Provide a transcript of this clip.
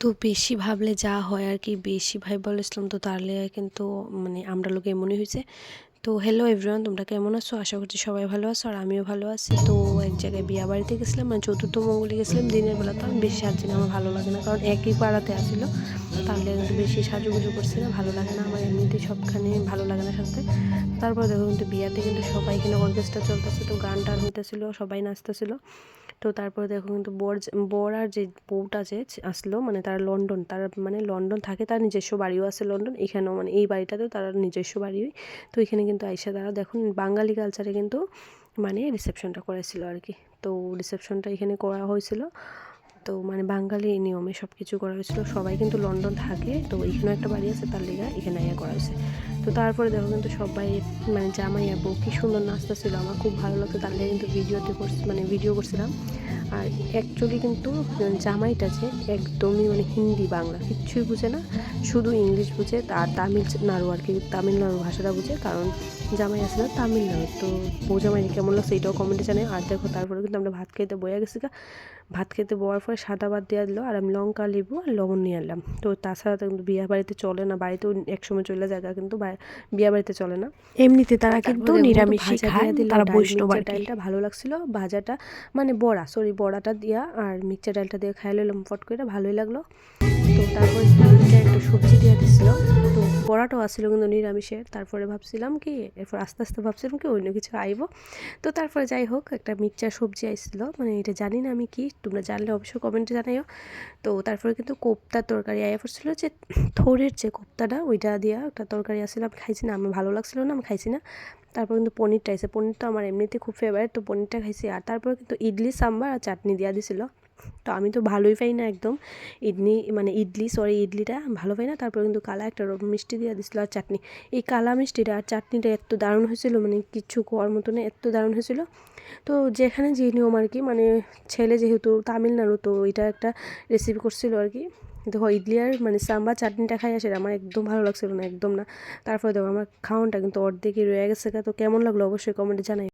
তো বেশি ভাবলে যা হয় আর কি, বেশি ভাই বলেছিলাম তো তাহলে কিন্তু মানে আমরা লোকে এমনই হয়েছে। তো হ্যালো এভরিওয়ান, তোমরা কেমন আছো? আশা করছি সবাই ভালো আছো আর আমিও ভালো আছি। তো এক জায়গায় বিয়া বাড়িতে গেছিলাম, মানে চতুর্থ মঙ্গলে গেছিলাম দিনের বেলা। তো আমি বেশি সাজছি না, আমার ভালো লাগে না, কারণ একই পাড়াতে আসিল, তাহলে কিন্তু বেশি সাজুগুজু করছি না, ভালো লাগে না আমার, এমনিতেই সবখানে ভালো লাগে না সাজতে। তারপর দেখো কিন্তু বিয়াতে কিন্তু সবাই এখানে অর্কেস্ট্রা চলতেছে, তো গান টান হইতেছিল, সবাই নাচতেছিল। তো তারপরে দেখো কিন্তু বর আর যে বউটা যে আসলো, মানে তারা লন্ডন, তারা মানে লন্ডন থাকে, তার নিজস্ব বাড়িও আছে লন্ডন, এখানেও মানে এই বাড়িটাতেও তার নিজস্ব বাড়ি। তো এখানে কিন্তু আইসা তারা দেখুন বাঙালি কালচারে কিন্তু মানে রিসেপশনটা করেছিল আর কি। তো রিসেপশনটা এখানে করা হয়েছিল, তো মানে বাঙালি নিয়মে সব কিছু করা হয়েছিল। সবাই কিন্তু লন্ডন থাকে, তো এখানেও একটা বাড়ি আছে, তার লেগে এখানে আইয়া করা হয়েছে। তো তারপরে দেখো কিন্তু সবাই মানে জামাই আর বউ কী সুন্দর নাচতেছিল, আমার খুব ভালো লাগতো, তার লেগে কিন্তু ভিডিও করছিলাম। আর অ্যাকচুয়ালি কিন্তু জামাইটা যে একদমই মানে হিন্দি বাংলা কিচ্ছুই বুঝে না, শুধু ইংলিশ বুঝে আর তামিলনাড়ু আর কি, তামিলনাড়ু ভাষাটা বুঝে, কারণ জামাই আছে না তামিলনাড়ু। তো বউ জামাই কেমন লাগছে এটাও কমেন্টে জানাই। আর দেখো তারপরে কিন্তু আমরা ভাত খেতে বয়ে গেছি, ভাত খেতে বওয়ার পরে সাদা ভাত দেওয়া দিল, আর আমি লঙ্কা লেবু আর লবণ নিয়ে এলাম। তো তাছাড়া তো কিন্তু বিয়ে বাড়িতে চলে না, বাড়িতেও একসময় চলে জায়গা, কিন্তু বিয়ে বাড়িতে চলে না, এমনিতে তারা কিন্তু নিরামিষই খায়, তারা বৈষ্ণব আর কি। ডালটা ভালো লাগছিল, ভাজাটা মানে বড়াটা দিয়া আর মিক্সচার ডালটা দিয়ে খাই লইলাম ফট করে, ভালোই লাগলো। তো তারপরে একটু সবজি দিয়ে দিছিল, তো বড়াটাও আসছিল কিন্তু নিরামিষের। তারপরে ভাবছিলাম কি, এরপর আস্তে আস্তে ভাবছিলাম কি অন্য কিছু আইব। তো তারপরে যাই হোক একটা মিক্সচার সবজি আইছিল, মানে এটা জানি না আমি কি, তোমরা জানলে অবশ্যই কমেন্টে জানাইও। তো তারপরে কিন্তু কোপ্তার তরকারি আয়া পড়ছিল, যে থোড়ের যে কোপ্তাটা ওইটা দিয়া একটা তরকারি আসছিল, আমি খাইছি না, আমার ভালো লাগছিল না, আমি খাইছি না। তারপর কিন্তু পনিরটা আইছে, পনিরটা আমার এমনিতে খুব ফেভারিট, তো পনিরটা খাইছি। আর তারপরে কিন্তু ইডলি সাম্বার আর চাটনি দিয়া দিছিল। তো আমি তো ভালোই পাই না একদম ইডলিটা ভালো পাই না। তারপরে কিন্তু কালা একটা মিষ্টি দিয়ে দিছিল আর চাটনি, এই কালা মিষ্টিটা আর চাটনিটা এত দারুণ হয়েছিল, মানে কিচ্ছু কোয়ার মতো না, এত দারুণ হয়েছিল। তো যেখানে যে নিয়ম আর কি, মানে ছেলে যেহেতু তামিলনাড়ু, তো এটা একটা রেসিপি করছিল আর কি। দেখো ইডলি আর মানে সাম্বার চাটনিটা খাই আসে, আমার একদম ভালো লাগছিল না, একদম না। তারপরে দেখো আমার খাওয়ানটা কিন্তু অর্ধেকই রয়ে গেছে, তো কেমন লাগলো অবশ্যই কমেন্টে জানাই।